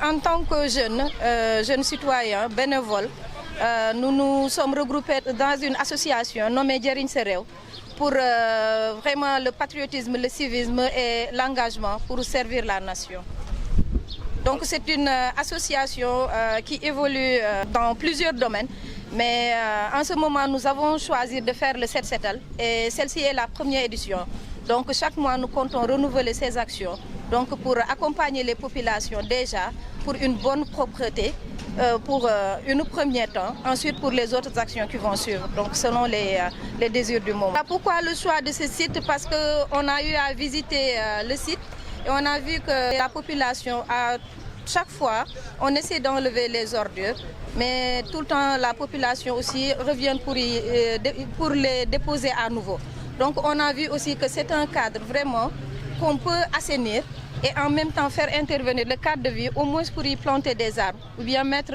En tant que jeunes citoyens bénévoles, nous nous sommes regroupés dans une association nommée Jëriñ Sa Réew pour vraiment le patriotisme, le civisme et l'engagement pour servir la nation. Donc c'est une association qui évolue dans plusieurs domaines, mais en ce moment nous avons choisi de faire le Set Setal et celle-ci est la première édition. Donc chaque mois nous comptons renouveler ces actions donc pour accompagner les populations déjà pour une bonne propreté pour une première temps, ensuite pour les autres actions qui vont suivre, donc selon les désirs du moment. Pourquoi le choix de ce site? Parce qu'on a eu à visiter le site et on a vu que la population chaque fois, on essaie d'enlever les ordures, mais tout le temps la population aussi revient pour les déposer à nouveau. Donc on a vu aussi que c'est un cadre vraiment qu'on peut assainir et en même temps faire intervenir le cadre de vie, au moins pour y planter des arbres ou bien mettre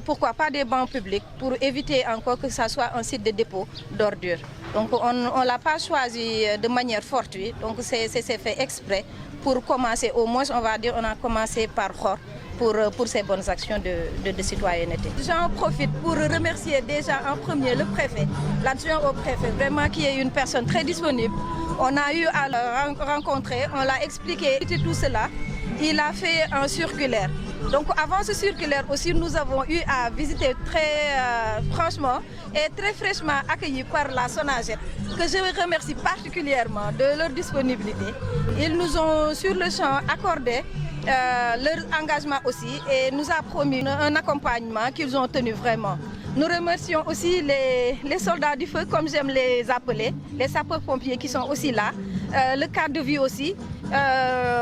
pourquoi pas des bancs publics pour éviter encore que ça soit un site de dépôt d'ordures. Donc on ne l'a pas choisi de manière fortuite, donc c'est fait exprès pour commencer, au moins on va dire on a commencé par Xor pour ces bonnes actions de citoyenneté. J'en profite pour remercier déjà en premier le préfet, l'adjoint au préfet, vraiment qui est une personne très disponible. On a eu à le rencontrer, on l'a expliqué tout cela, il a fait un circulaire. Donc avant ce circulaire aussi, nous avons eu à visiter très franchement et très fraîchement accueillis par la SONAGED, que je remercie particulièrement de leur disponibilité. Ils nous ont sur le champ accordé leur engagement aussi et nous a promis un accompagnement qu'ils ont tenu vraiment. Nous remercions aussi les soldats du feu, comme j'aime les appeler, les sapeurs-pompiers qui sont aussi là, le cadre de vie aussi.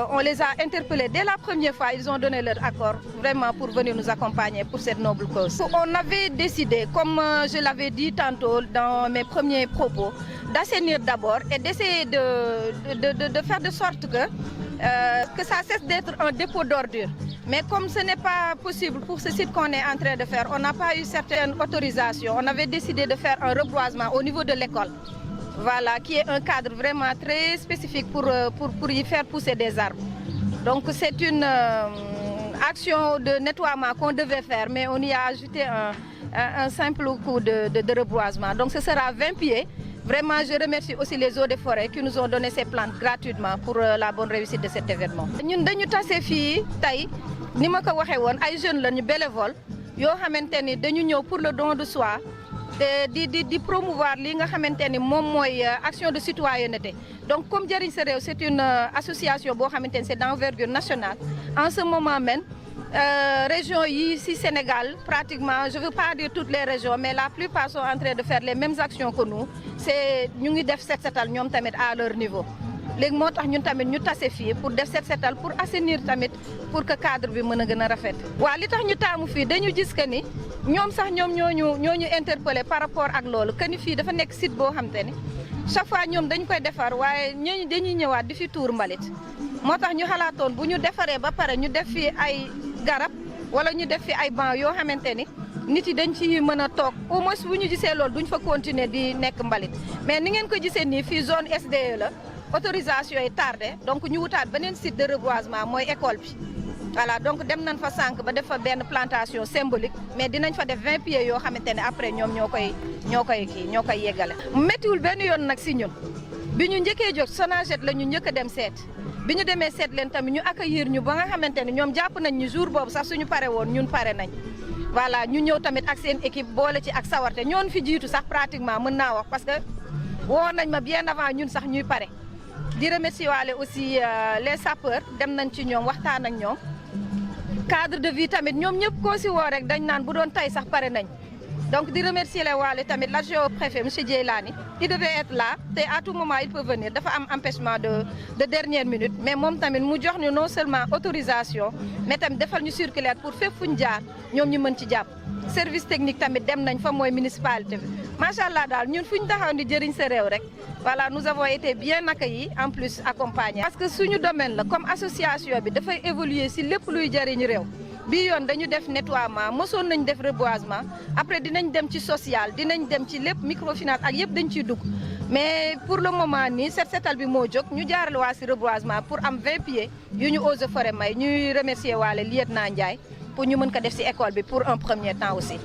On les a interpellés dès la première fois, ils ont donné leur accord vraiment pour venir nous accompagner pour cette noble cause. On avait décidé, comme je l'avais dit tantôt dans mes premiers propos, d'assainir d'abord et d'essayer de faire de sorte que ça cesse d'être un dépôt d'ordures. Mais comme ce n'est pas possible pour ce site qu'on est en train de faire, on n'a pas eu certaines autorisations. On avait décidé de faire un reboisement au niveau de l'école. Voilà, qui est un cadre vraiment très spécifique pour y faire pousser des arbres. Donc c'est une action de nettoiement qu'on devait faire, mais on y a ajouté un simple coup de reboisement. Donc ce sera 20 pieds. Vraiment, je remercie aussi les eaux de forêt qui nous ont donné ces plantes gratuitement pour la bonne réussite de cet événement. Ñun dañu tassé fi tay ni ma ko waxé won ay jeunes lañu bénévole yo xamanteni dañu ñëw pour le don de soi di promouvoir li nga xamanteni mom moy action de citoyenneté. Donc comme Jëriñ Sa Réew c'est une association bo xamanteni c'est d'envergure nationale. En ce moment même région ici Sénégal, pratiquement, je ne veux pas dire toutes les régions, mais la plupart sont en train de faire les mêmes actions que nous. C'est nous qui devons Set Setal ñom tamit à leur niveau. Légui motax ñun tamit ñu tassé fi pour def Set Setal pour assainir tamit pour que cadre bi mëna gëna rafet. Wa li tax ñu taamu fi dañu gis que ni ñom sax ñom ñoñu interpeller par rapport ak lolu que ni fi dafa nek site bo xamanteni chaque fois ñom dañ koy défar waye ñi dañuy ñëwaat di fi tour mbalit. Motax ñu xalaatoon bu ñu défaré ba paré ñu def fi ay garab wala ñu def fi ay banc yoo xamante ni nit yi dañ ci mën a toog au moins bu ñu gisee loolu duñ fa continuer di nekk mbalit mais ni ngeen ko gisee nii fii zone SDE la autorisation yi tardé donc ñu wutaat beneen site de reboisement mooy école bi. Voilà donc dem nañ fa sànq ba def fa benn plantation symbolique mais dinañ fa def 20 pieds yoo xamante ne après ñoom ñoo koy yeggale. Méttiwul benn yoon nag si ñun bi ñu njëkkee jóg SONAGED la ñu njëkk a dem seet. bi ñu demee seet leen tamit ñu accueillir ñu ba nga xamante ne ñoom jàpp nañ ñu jour boobu sax suñu pare woon ñun pare nañ voilà ñu ñëw tamit ak seen équipe boole ci ak sawarte ñoon fi jiitu sax pratiquement mën naa wax parce que woo nañ ma bien avant ñun sax ñuy pare di remercier waale aussi les sapeurs dem nañ ci ñoom waxtaan ak ñoom cadre de vie tamit ñoom ñëpp koo si woo rek dañ naan bu doon tay sax pare nañ donc di remercier les waale tamit l'adjoint au préfet monsieur Djeylani il devait être là te à tout moment il peut venir dafa am empêchement de dernière minute mais moom tamit mu jox ñu non seulement autorisation mais tamit defal ñu circulaire pour fépp fu ñu jaar ñoom ñu mën ci jàpp service technique tamit dem nañ fa mooy municipalité bi macha allah daal ñun fu ñu taxaw di Jëriñ Sa Réew rek voilà nous avons été bien accueillis en plus accompagnés parce que suñu domaine la comme association bi dafay évoluer si lépp luy jëriñ réew bii yoon dañu def nettoiement mosoon nañ def reboisement après dinañ dem ci social dinañ dem ci lépp microfinance ak yëpp dañ ciy dugg mais pour le moment nii set setal bi moo jóg ñu jaarale waa si reboisement pour am 20 pieds yu ñu eaux et forêt may ñuy remercier waale lieutenant Ndiaye pour ñu mën ko def si école bi pour un premier temps aussi.